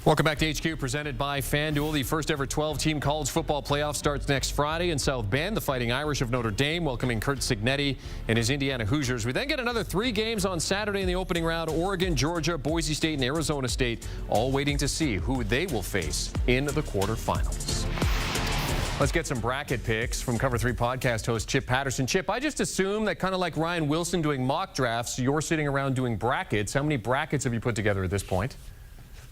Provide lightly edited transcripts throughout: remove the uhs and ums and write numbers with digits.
Welcome back to HQ, presented by FanDuel. The first ever 12-team college football playoff starts next Friday in South Bend. The Fighting Irish of Notre Dame welcoming Curt Cignetti and his Indiana Hoosiers. We then get another 3 games on Saturday in the opening round. Oregon, Georgia, Boise State, and Arizona State, all waiting to see who they will face in the quarterfinals. Let's get some bracket picks from Cover 3 podcast host Chip Patterson. Chip, I just assume that kind of like Ryan Wilson doing mock drafts, you're sitting around doing brackets. How many brackets have you put together at this point?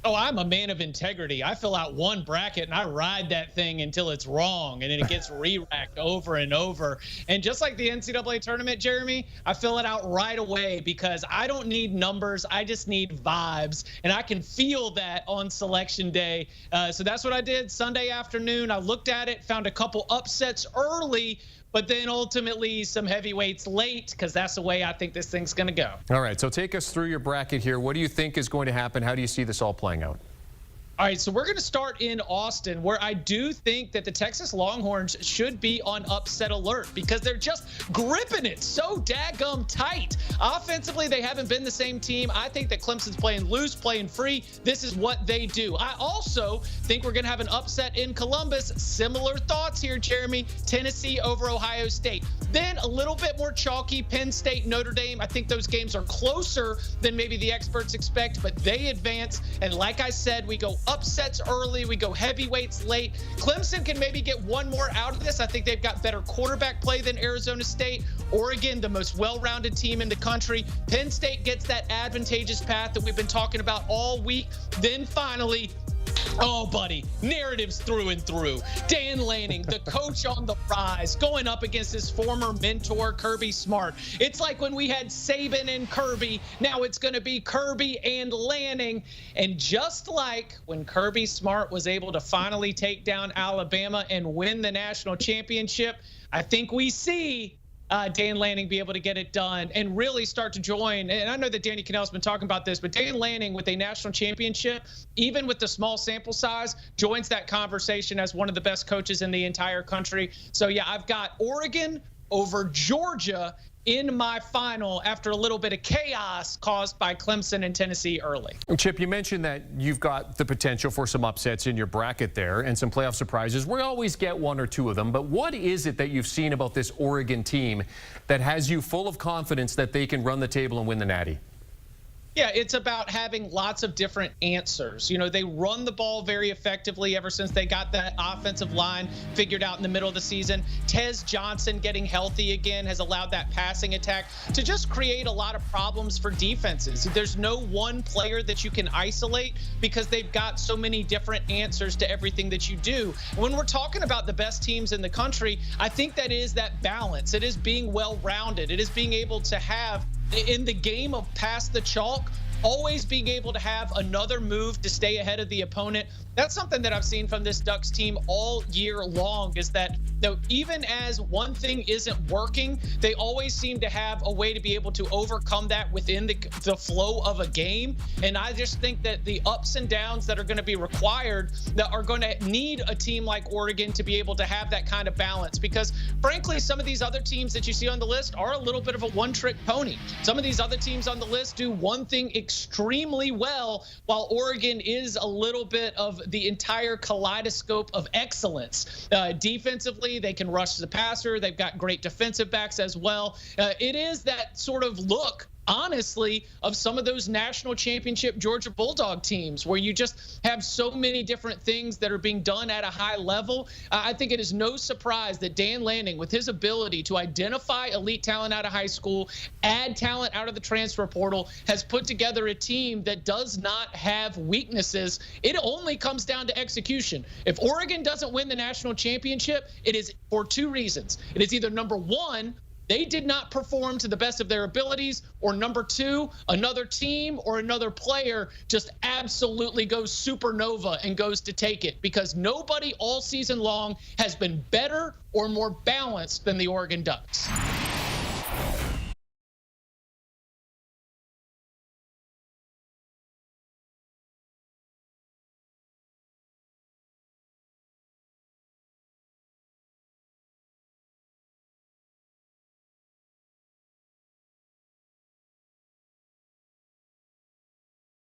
Oh, I'm a man of integrity. I fill out one bracket and I ride that thing until it's wrong, and then it gets re-racked over and over. And just like the NCAA tournament, Jeremy, I fill it out right away because I don't need numbers. I just need vibes, and I can feel that on selection day. So that's what I did Sunday afternoon. I looked at it, found a couple upsets early, but then ultimately some heavyweights late, because that's the way I think this thing's going to go. All right, so take us through your bracket here. What do you think is going to happen? How do you see this all playing out? All right, so we're going to start in Austin, where I do think that the Texas Longhorns should be on upset alert because they're just gripping it so daggum tight. Offensively, they haven't been the same team. I think that Clemson's playing loose, playing free. This is what they do. I also think we're going to have an upset in Columbus. Similar thoughts here, Jeremy. Tennessee over Ohio State. Then a little bit more chalky, Penn State, Notre Dame. I think those games are closer than maybe the experts expect, but they advance. And like I said, we go upsets early, we go heavyweights late. Clemson can maybe get one more out of this. I think they've got better quarterback play than Arizona State. Oregon, the most well-rounded team in the country. Penn State gets that advantageous path that we've been talking about all week. Then finally, oh, buddy, narratives through and through. Dan Lanning, the coach on the rise, going up against his former mentor, Kirby Smart. It's like when we had Saban and Kirby. Now it's going to be Kirby and Lanning. And just like when Kirby Smart was able to finally take down Alabama and win the national championship, I think we see Dan Lanning be able to get it done and really start to join. And I know that Danny Cannell's been talking about this, but Dan Lanning with a national championship, even with the small sample size, joins that conversation as one of the best coaches in the entire country. So yeah, I've got Oregon over Georgia in my final after a little bit of chaos caused by Clemson and Tennessee early. Chip, you mentioned that you've got the potential for some upsets in your bracket there and some playoff surprises. We always get 1 or 2 of them, but what is it that you've seen about this Oregon team that has you full of confidence that they can run the table and win the Natty? Yeah, it's about having lots of different answers. You know, they run the ball very effectively ever since they got that offensive line figured out in the middle of the season. Tez Johnson getting healthy again has allowed that passing attack to just create a lot of problems for defenses. There's no one player that you can isolate because they've got so many different answers to everything that you do. When we're talking about the best teams in the country, I think that is that balance. It is being well-rounded. It is being able to have, in the game of pass the chalk, always being able to have another move to stay ahead of the opponent. That's something that I've seen from this Ducks team all year long, is that even as one thing isn't working, they always seem to have a way to be able to overcome that within the flow of a game. And I just think that the ups and downs that are going to be required, that are going to need a team like Oregon to be able to have that kind of balance. Because frankly, some of these other teams that you see on the list are a little bit of a one-trick pony. Some of these other teams on the list do one thing extremely well, while Oregon is a little bit of the entire kaleidoscope of excellence. Defensively, they can rush the passer. They've got great defensive backs as well. It is that sort of look, honestly, of some of those national championship Georgia Bulldog teams where you just have so many different things that are being done at a high level. I think it is no surprise that Dan Lanning, with his ability to identify elite talent out of high school, add talent out of the transfer portal, has put together a team that does not have weaknesses. It only comes down to execution. If Oregon doesn't win the national championship, it is for 2 reasons. It is either number 1, they did not perform to the best of their abilities, or number 2, another team or another player just absolutely goes supernova and goes to take it, because nobody all season long has been better or more balanced than the Oregon Ducks.